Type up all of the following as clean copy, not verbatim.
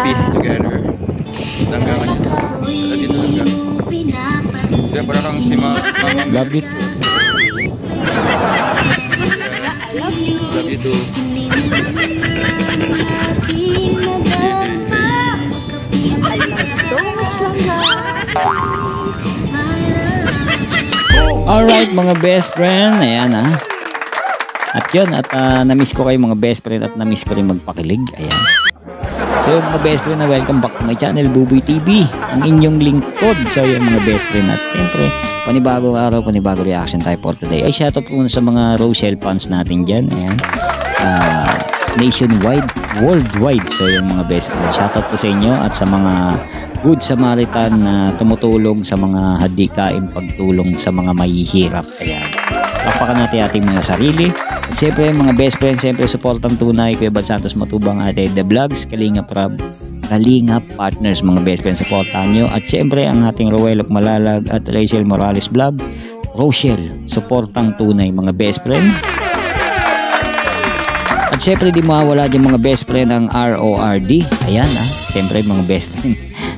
peace together. Langga ka niya. At dito langga. Kaya para kang si Mamang. Love it. Love you too. Alright mga best friend, ayan At yun, na-miss ko kayo mga best friend at na-miss ko rin magpakilig, ayan. So mga best friend, welcome back to my channel, Buboy TV, ang inyong lingkod. So yun mga best friend, at siyempre, panibagong araw, panibagong reaction tayo for today. Ay shoutout po muna sa mga Rochelle fans natin dyan, ayan. Nationwide, worldwide. So yun mga best friend, shoutout po sa inyo at sa mga Good Samaritan na tumutulong sa mga hadikain, pagtulong sa mga mahihirap. Ayan. Pakpakan natin ating mga sarili. At siyempre mga best friend, siyempre supportang tunay, Kuya Bal Santos Matubang, Ate The Vlogs, Kalingap Rab, Kalingap Partners mga best friend, supportan nyo. At siyempre ang ating Rowelok Malalag at Rachel Morales Vlog, Rochelle, supportang tunay mga best friend. At siyempre di mawawala dyan mga best friend ang RORD. Ayan siyempre mga best friend.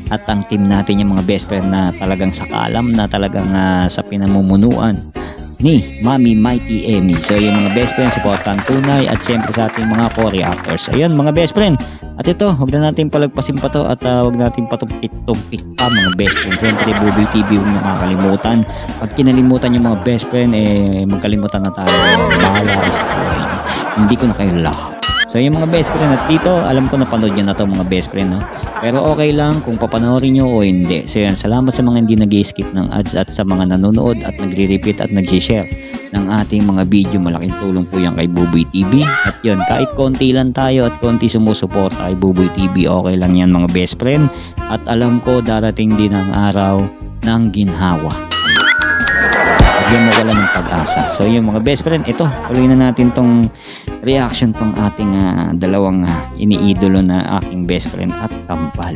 At ang team natin yung mga best friend na talagang sakalam, na talagang sa pinamumunuan ni Mami Mighty Emmy. So yung mga best friend, supportan tunay. At siyempre sa ating mga co-reactors. Ayun mga best friend. At ito, huwag na natin palagpasin pa to. At huwag natin patumpik-tumpik pa mga best friend. Siyempre Buboy TV, huwag nyo kakalimutan. Pag kinalimutan yung mga best friend, magkalimutan na tayo. Bahala sa buhay. Hindi ko na kayo lahat. So yung mga best friend, at dito alam ko napanood nyo na to mga best friend, no? Pero okay lang kung papanoorin nyo o hindi. So yan, salamat sa mga hindi nag-skip ng ads at sa mga nanonood at nagre-repeat at nag-share ng ating mga video. Malaking tulong po yan kay Buboy TV. At yun, kahit konti lang tayo at konti sumusuporta kay Buboy TV, okay lang yan mga best friend. At alam ko darating din ang araw ng ginhawa. Huwag mo wala ng pag-asa. So yung mga best friend, ito, tuloy na natin tong reaction tong ating dalawang iniidolo na aking best friend at kambal.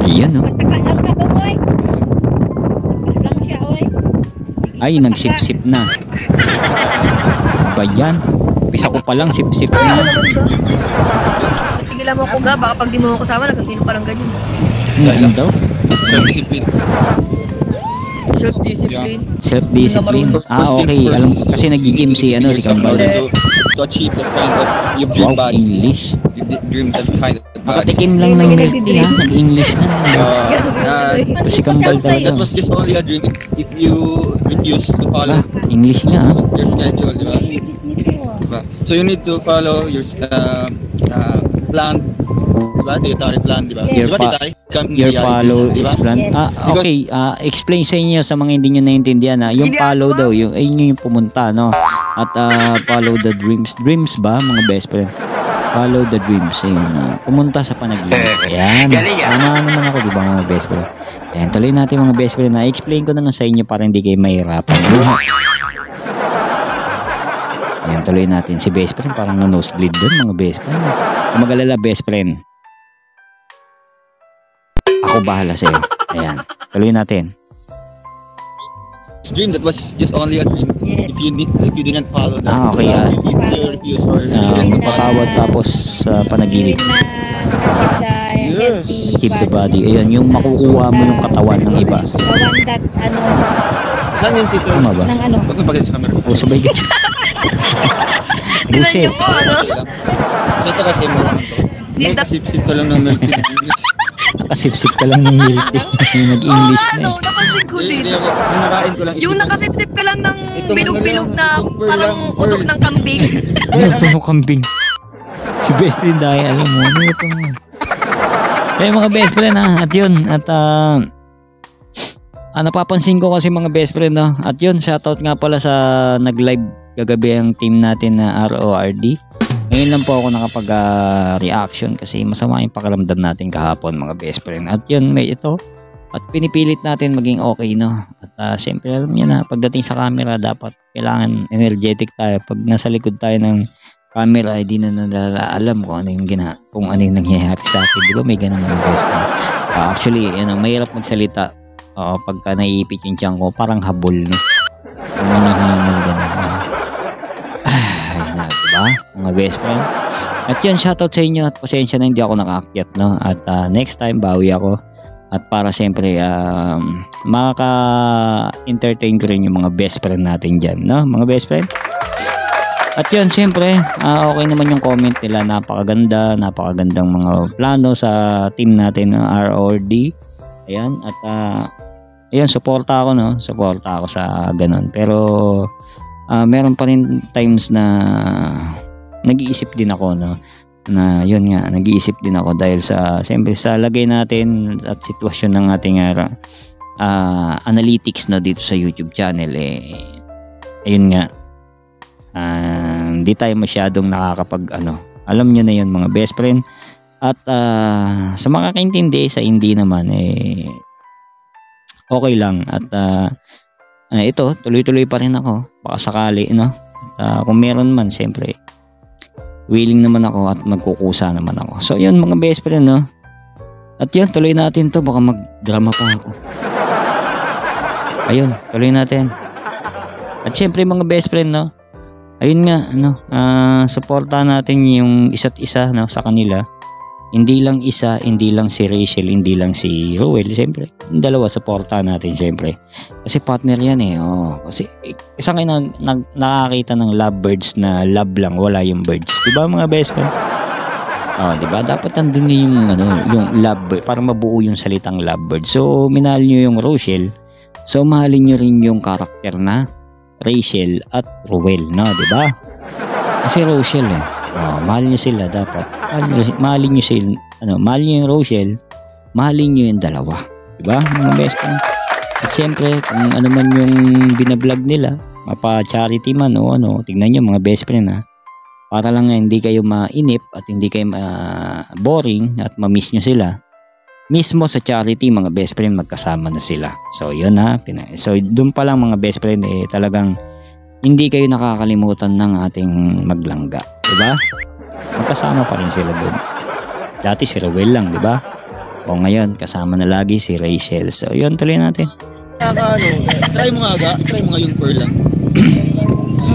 Iyan Ay, nagsip-sip na. Ba yan? Pisa ko pa lang, sip-sip na. Tigilan mo ko ga, baka pag di mo ako kasama, nagkakino parang ganyan. Ano daw? Self-discipline. Self-discipline. Self-discipline. Okay. Alam, kasi nag-gym si Kambal. To achieve that kind of your dream Wow, body. English. You dream that kind of body. Makatikim lang ng milk tea nag-English na. Si Kambal talaga. That was just only a dream if you refuse to follow English nga your schedule, di ba? Diba? So you need to follow your plan, di ba? Dietary plan, di ba? Your follow is plan. Okay, explain sa inyo sa mga hindi nyo naintindihan yung follow daw, yung pumunta, no? At follow the dreams. Dreams ba, mga best friend? Follow the dreams. Ayun, pumunta sa panaginip. Ayan. Tama naman ako, di ba mga best friend? Ayan, tuloy natin mga best friend. Na-explain ko na nga sa inyo para hindi kayo mahirapan. Ayan, tuloy natin. Si best friend parang na-nosebleed doon mga best friend. Magalala best friend. Ako bahala sa'yo. Ayan, tuloy natin. Dream that was just only a dream. Yes. If you didn't follow that. Okay. If you refuse or Magpatawad tapos sa panaginip. yes. Keep the body. Ayan, yung makukuha mo yung katawan ng iba. Saan yung tito? Tama ba? Huwag na bagay sa camera. O sabay ka. Buset. So ito kasi mo. May kasip-sip ka lang ng milk tea. Nakasip-sip ka lang ng milk tea. Nag-English na eh. Napansin ko din. Nakain ko lang. Yung nakasip-sip ka lang ng bilog-bilog na parang utok ng kambing. Ano ito ng kambing? Si best friend dahil alam mo. Ano ito mo? So yung mga best friend at yun. At napapansin ko kasi mga best friend at yun, shoutout nga pala sa nag-live kagabi ang team natin na RORD. Ngayon lang po ako nakapag-reaction kasi masama yung pakiramdam natin kahapon mga best friend. At yun, may ito. At pinipilit natin maging okay, no? At siyempre alam niyo na, pagdating sa camera dapat kailangan energetic tayo. Pag nasa likod tayo ng camera, hindi na alam kung ano yung kung ano yung nangyayari sa akin. Di ba may ganun mga best friend? Actually, mahirap magsalita. Pagka naiipit yung tiyan ko, parang habol, no? Ang hinihingal ganun. Diba? Mga best friend. At yun, shoutout sa inyo at pasensya na hindi ako nakaakyat, no? At next time, bawi ako. At para siyempre, makaka-entertain ko rin yung mga best friend natin dyan, no? Mga best friend. At yun, siyempre, okay naman yung comment nila. Napakagandang mga plano sa team natin ng RORD. Ayan, at ayun, suporta ako, no? Suporta ako sa ganun. Pero meron pa rin times na nag-iisip din ako, no? Na yun nga, nag-iisip din ako dahil sa siyempre sa lagay natin at sitwasyon ng ating analytics na dito sa YouTube channel, ayun nga, hindi tayo masyadong nakakapag alam nyo na yun mga best friend. At sa mga kaintindi, sa hindi naman okay lang. At ito, tuloy-tuloy pa rin ako baka sakali, no? At kung meron man, siyempre willing naman ako at magkukusa naman ako. So yun mga best friend, no? At yun, tuloy natin to, baka mag-drama pa ako. Ayun, tuloy natin. At syempre mga best friend, no? Ayun nga, suporta natin yung isa't isa, no, sa kanila. Hindi lang isa, hindi lang si Rachel, hindi lang si Ruel, syempre. Yung dalawa, suporta natin, syempre. Kasi partner yan, Kasi isa kayo nakakita ng lovebirds na love lang, wala yung birds. Diba mga best friend? Diba? Dapat nandun yung, yung lovebird, para mabuo yung salitang lovebird. So, minahal nyo yung Rachel. So, mahalin nyo rin yung karakter na Rachel at Ruel, no? Diba? Kasi Rachel, mahal nyo sila dapat. Mahalin nyo sila, mahalin nyo yung Rachel, mahalin nyo yung dalawa. Diba? Mga best friend. At syempre, kung ano man yung binablog nila, mapa-charity man o tignan nyo mga best friend, para lang hindi kayo mainip at hindi kayo boring at ma-miss nyo sila. Mismo sa charity, mga best friend, magkasama na sila. So, yun So, dun pa lang mga best friend, talagang hindi kayo nakakalimutan ng ating maglangga. Diba? Magkasama pa rin sila dun. Dati si Ruel lang, diba? O ngayon, kasama na lagi si Rachel. So, yun, tuloy natin. Try mo nga yung pearl lang.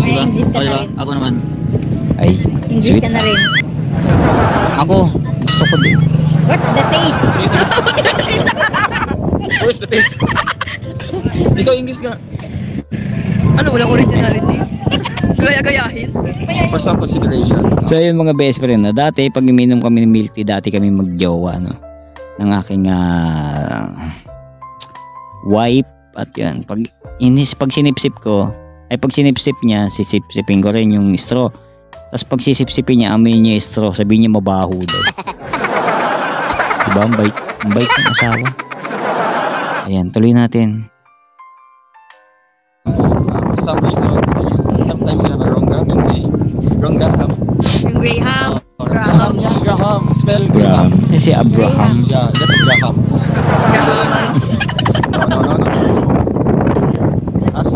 May English ka na rin. Ako naman. Ay, English sweet. ka na rin. Ako, gusto ko din. What's the taste? Where's the taste? Ikaw English ka. Walang originality. Gaya-gayahin. For some consideration. So yun mga best friend, dati pag uminom kami ng milk tea, dati kami magjowa, ng aking wife. At yun, pag sinipsip ko, pag sinipsip niya, sisipsipin ko rin yung straw. Tapos pag sisipsipin niya, amoy niya yung straw, sabihin niya mabaho daw. Diba? Ang bait ng asawa. Ayan, tuloy natin. For some reason, sometimes you have a wrong Graham. Wrong Graham. Yung Graham. Graham. Yeah, Graham. Spell Graham. Si Abraham. Yeah, that's Graham. No. Ask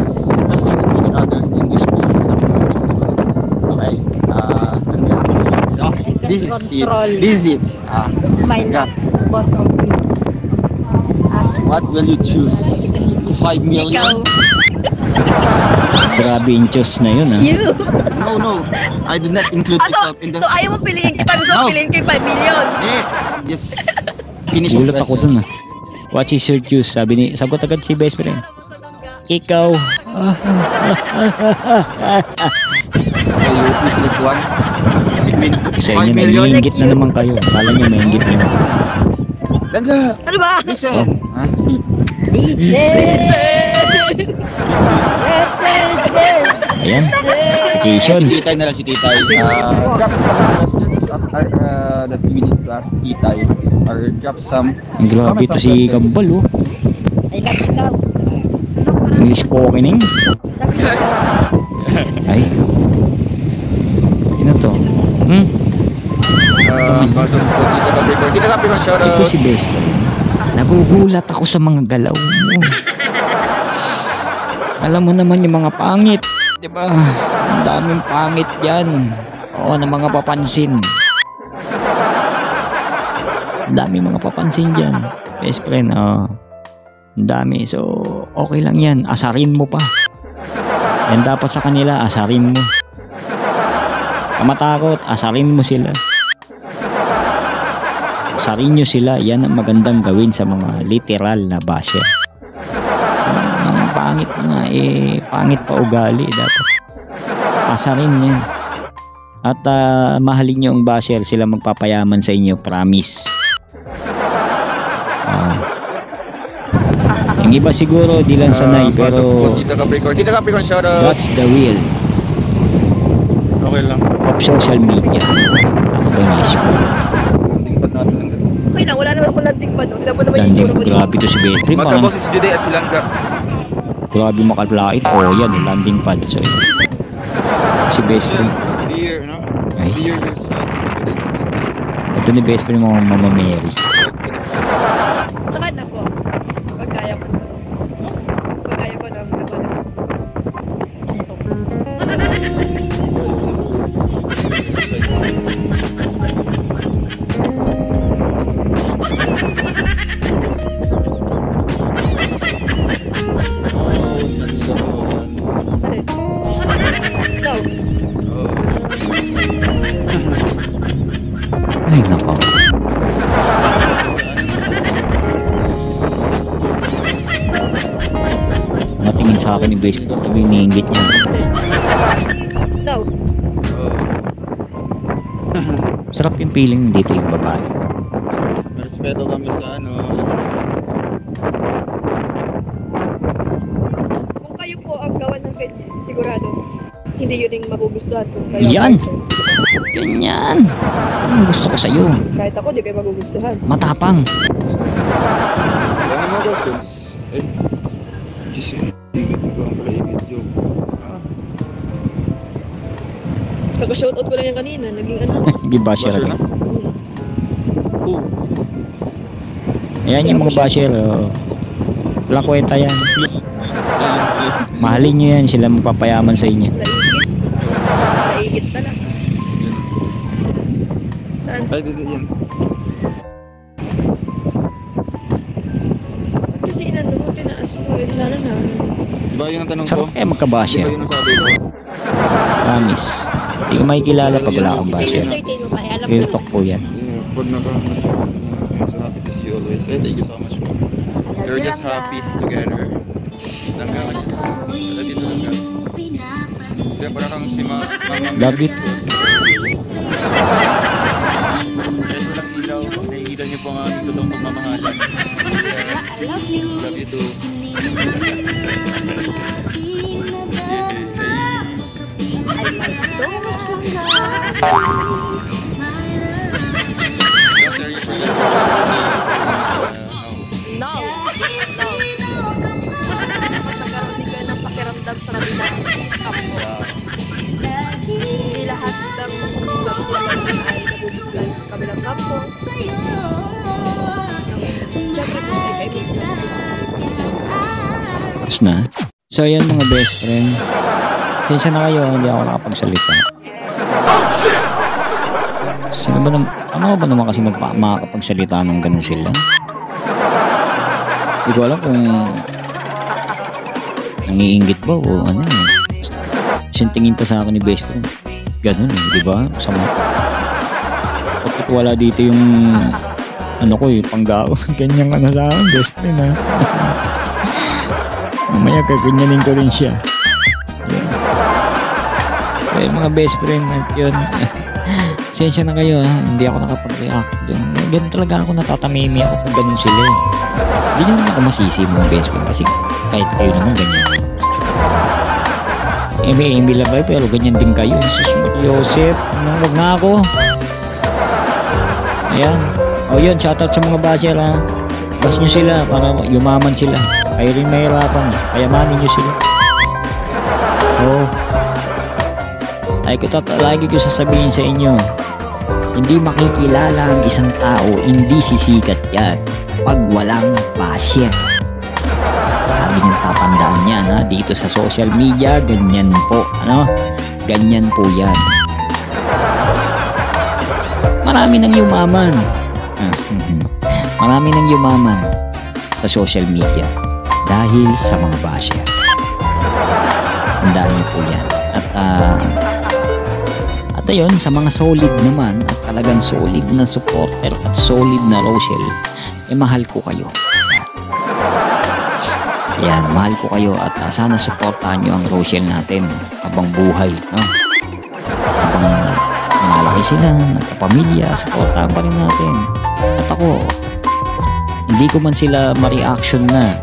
questions to each other in English, please. Sabi mo, please, diba? Okay. This is it. This is it. My love, both of you. What will you choose? 5 million? Ikaw. Grabe yung Diyos na yun, You. No. I did not include myself in the... So ayaw mo piliin kita. Gusto mo piliin ko yung 5 million. Just finish the Gulat ako question. dun, What is your choice? Sagot agad si best friend. Ikaw. Okay, you please select one. Between Sa 5 inyo, million. naiingit na naman kayo. Kala nyo, maingit na naman. Langga! Ano ba? Listen! Ha? Ayan. Si Jason. Titay na lang si Titay. Drop some questions that we need to ask Titay. Or drop some... Grabe to si Kambal, I love ikaw. English spokening. Sabi ko. Ay. Sino to? Tita Capricorn, shout out. Ito si best friend. Nagugulat ako sa mga galaw mo. Alam mo naman yung mga pangit, 'di ba? Ang daming pangit diyan. Oo, ng mga papansin. Ang dami mga papansin dyan. Best friend, ang dami. So, okay lang yan. Asarin mo pa. Yan dapat sa kanila, asarin mo. Kamatakot, asarin mo sila. Asarin nyo sila. Yan ang magandang gawin sa mga literal na basher. Mga pangit na nga, pangit pa ugali dapat. Asarin yan. At mahalin nyo ang basher, sila magpapayaman sa inyo, promise. Yung iba siguro di lang sanay, pero Tita Capricorn, shout out. that's the real Okay lang. of social media. Tama ba yung English ko? Tingpad natin lang dito. Okay lang, wala naman akong landing pa doon. Tignan mo naman yung Landing, itsura ko dito. grabe to si Betty. Parang Magkaboses si Juday at Silangga. grabe makalait. Oh, yan, yung landing pad. So, yun. Si best friend. Dear, no? Ay. Dear yourself. Ito ni best friend mo, Mama Mary. Tsaka na po. Pagkaya ko. Pagkaya ko ng No. Ay, nako. Natingin sa akin ni best friend. Iniinggit niya. No. Sarap yung feeling dito yung babae. Respeto kami sa ano. Kung kayo po ang gawa ng ganyan, sigurado, hindi yun yung magugustuhan kung kayo. Yan! Ganyan! Ang gusto ko sa'yo. Kahit ako, di kayo magugustuhan. Matapang. Wala mga questions. Eh. Kasi, igit ko ang pala igit joke. Kaka-shoutout ko lang yan kanina, naging ano. Hindi basher agad. Oh. Ayan yung mga basher. Oh. Walang kwenta yan. Mahalin nyo yan. Sila magpapayaman sa inyo. Naigit na lang. Saan? Ay, dito yan. Kasi inano mo, tinaas mo. Eh, sana na. Diba yun ang tanong ko? Sarap kaya magka-basher. Diba yun ang sabi ko? Promise. Hindi ko makikilala pag wala akong basher. Entertain mo pa, eh, alam Real ko. talk po yan. Yeah, pag I'm so happy to see you always. Thank you so much. We're just happy together. Langga ka dito. Tala dito langga. Kaya para kang si Mama Love it. Kahit walang ilaw, nakikita niyo po ang aming totoong pagmamahalan. I love you. Love you too. So much So seriously, No. No. Magkakaroon din kayo ng pakiramdam sa kabilang kampo. Hindi lahat ng kampo ay nagugustuhan ng kabilang kampo. Siyempre kung kayo gusto na. Tapos na. So ayan mga best friend. Sensya na kayo, hindi ako nakapagsalita. Sino ba naman, ano ba naman kasi makakapagsalita ng ganun sila? Hindi ko alam kung nangiinggit ba o ano eh. Kasi tingin pa sa akin ni best friend. Ganun eh, di ba? Sama. Bakit wala dito yung ano ko eh, panggawa. Ganyan ka na sa akin, best friend ha. Mamaya gaganyanin ko rin siya. Kaya mga best friend at yun. Sensya na kayo ha, hindi ako nakapag-react dun. Ganun talaga ako, natatamimi ako kung ganun sila eh. Hindi naman ako masisi mga best friend kasi kahit kayo naman ganyan. Emi lang kayo pero ganyan din kayo. Joseph, wag nga ako. Ayan. O yun, shoutout sa mga basher ha. Bas nyo sila para yumaman sila. Kayo rin mahirapan. Payamanin nyo sila. Oo. Lagi ko sasabihin sa inyo, hindi makikilala ang isang tao, hindi sisikat yan pag walang basher. Lagi niyong tatandaan yan ha, dito sa social media, ganyan po, ano? Ganyan po yan. marami nang yumaman. Marami nang yumaman sa social media dahil sa mga basher. Tandaan niyo po yan. At ayun, sa mga solid naman at talagang solid na supporter at solid na Rochelle, mahal ko kayo. Ayan, mahal ko kayo at sana supportahan nyo ang Rochelle natin habang buhay. No? Habang malaki sila, nagkapamilya, supportahan pa rin natin. At ako, hindi ko man sila ma-reaction na.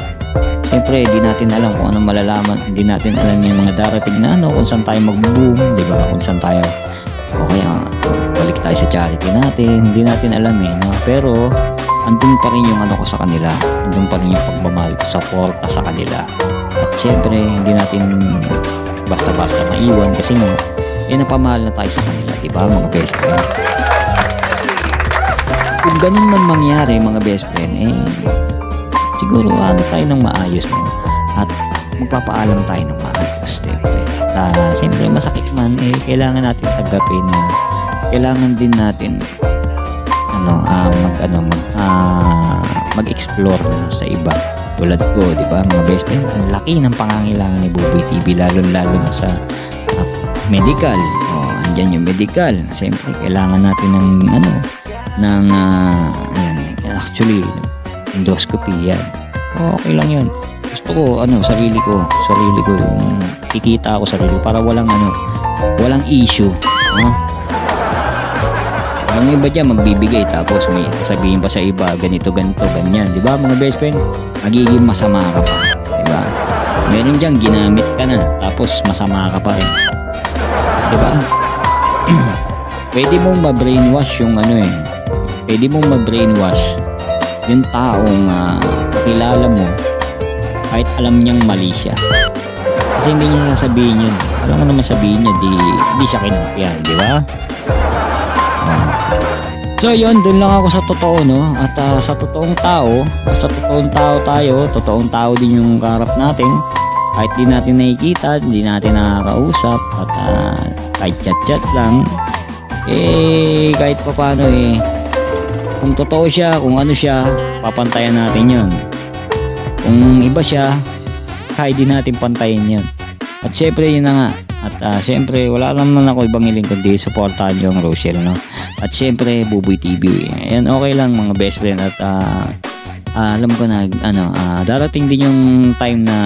Siyempre, di natin alam kung anong malalaman. Hindi natin alam yung mga darating na kung saan tayo mag-boom, di ba? Kung saan tayo, o kaya, balik tayo sa charity natin. Hindi natin alam no? Pero, andun pa rin yung ko sa kanila. Andun pa rin yung pagmamahal ko, suporta sa kanila. At siyempre, hindi natin basta-basta maiwan kasi napamahal na tayo sa kanila, di ba, mga best friend? Kung ganun man mangyari, mga best friend, siguro tayo ng maayos, no? At magpapaalam tayo ng maayos, siyempre. At siyempre, masakit man, kailangan natin tagapin na kailangan din natin mag-explore sa iba. Tulad ko, di ba, mga best friend, ang laki ng pangangailangan ni Buboy TV, lalo na sa medical. Andyan yung medical. Siyempre, kailangan natin ayan, actually, endoscopy yan. Okay lang yun. Gusto ko, sarili ko yung kikita ako sarili para walang issue. Ang iba dyan magbibigay tapos may sasabihin pa sa iba ganito, ganyan. Di ba, mga best friend? Magiging masama ka pa. Di ba? Meron dyan ginamit ka na tapos masama ka pa rin. Di ba? Pwede mong ma-brainwash yung pwede mong ma-brainwash yung taong kakilala mo kahit alam niyang mali siya. Kasi hindi niya sasabihin yun. Alam mo naman sabihin niya, di siya kinampihan, di ba? So yun, dun lang ako sa totoo, no? At sa totoong tao tayo, totoong tao din yung kaharap natin. Kahit di natin nakikita, di natin nakakausap, at kahit chat lang, kahit pa paano kung totoo siya, kung ano siya, papantayan natin yun. Kung iba siya, kahit di natin pantayin yun. At syempre yun na nga. At syempre wala naman ako ibang hiling kundi supportahan yung Rochelle, no? At syempre Buboy TV. Ayan, okay lang mga best friend. At alam ko na darating din yung time na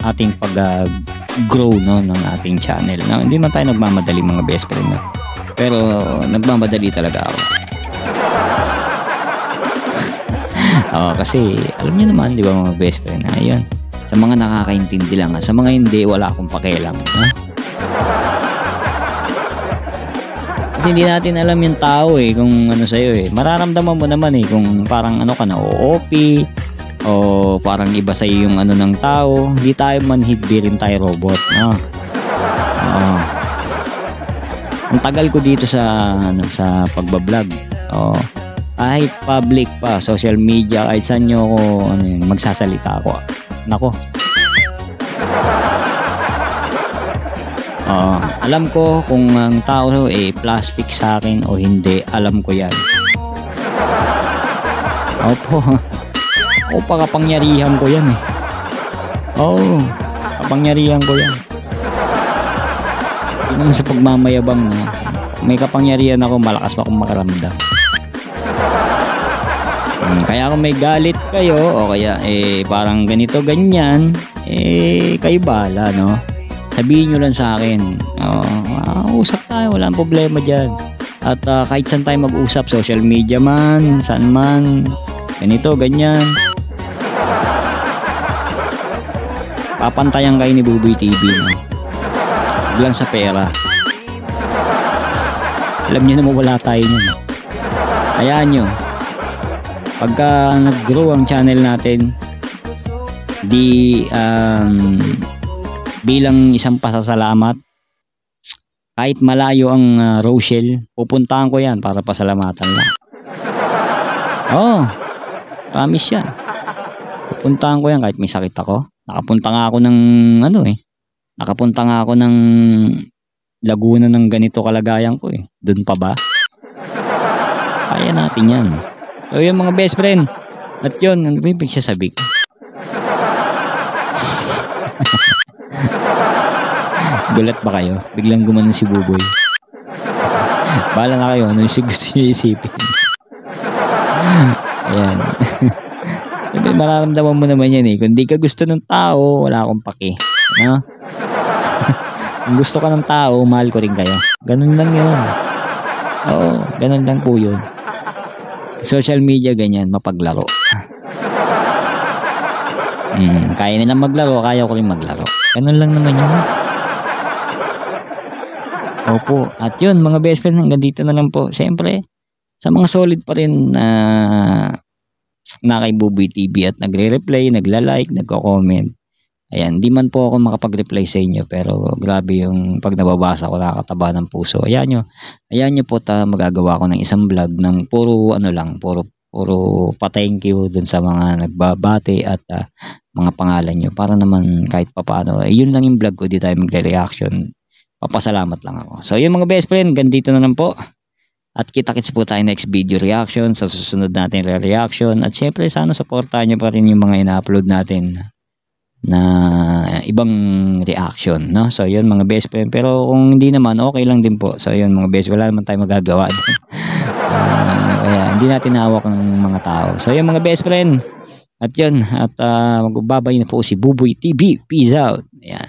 ating pag-grow ng ating channel. No? Hindi man tayo nagmamadali mga best friend, no? Pero nagmamadali talaga ako. Kasi alam niyo naman, di ba mga best friend, ayun, sa mga nakakaintindi lang, sa mga hindi, wala akong pakialam, kasi hindi natin alam yung tao kung ano sa'yo mararamdaman mo naman kung parang ka na OOP o parang iba sa'yo yung ng tao. Hindi tayo manhid, di rin tayo robot, no? Ang tagal ko dito sa pagbablog, kahit public pa, social media, kahit saan nyo ako magsasalita ako, nako, alam ko kung ang tao plastic sa akin o hindi. Alam ko yan. Kapangyarihan ko yan kapangyarihan ko yan. Hindi naman sa pagmamayabang, no? May kapangyarihan ako, malakas pa akong makaramdam. Kaya kung may galit kayo o kaya parang ganito ganyan, kayo bahala, no? Sabihin nyo lang sa akin. Usap tayo, walang problema dyan. At kahit saan tayo mag-usap, social media man, saan man, ganito, ganyan, papantayan kayo ni Buboy TV, no? Huwag lang sa pera. Alam nyo naman wala tayo nun. Hayaan nyo, pagka nag-grow ang channel natin, bilang isang pasasalamat, kahit malayo ang Rochelle, pupuntahan ko yan para pasalamatan lang. Promise yan. Pupuntahan ko yan kahit may sakit ako. Nakapunta nga ako ng nakapunta nga ako ng Laguna ng ganito kalagayan ko. Doon pa ba? Kaya natin yan. So yung mga best friend. At yun, ano ba yung pagsasabi ko? Gulat ba kayo? Biglang gumanon si Buboy. Bahala na kayo, ano yung gusto nyo isipin. Ayan. Mararamdaman mo naman yan eh. Kung di ka gusto ng tao, wala akong paki. No? Kung gusto ka ng tao, mahal ko rin kayo. Ganun lang yun. Oo, ganun lang po yun. Social media ganyan, mapaglaro. Kaya nilang maglaro, kaya ko rin maglaro. Ganun lang naman yun. Opo. At yun, mga best friend, hanggang dito na lang po. Siyempre, sa mga solid pa rin na kay Buboy TV at nagre-reply, nagla-like, nagko-comment. Ayan, di man po ako makapag-reply sa inyo, pero grabe yung pag nababasa ko, nakakataba ng puso. Ayan nyo po magagawa ko ng isang vlog ng puro pa-thank you dun sa mga nagbabati at mga pangalan nyo. Para naman kahit papaano, yun lang yung vlog ko, di tayo magre-reaction. Papasalamat lang ako. So yung mga best friend, ganito na lang po. At kita-kits po tayo next video reaction sa susunod natin reaction. At syempre sana supportahan nyo pa rin yung mga ina-upload natin na ibang reaction, no? So yun mga best friend, pero kung hindi naman okay lang din po. So yun mga best, wala naman tayo magagawa. Kaya hindi natin hawak ang mga tao. So yun mga best friend, at yun, at magbabay na po si Buboy TV. Peace out. Ayan.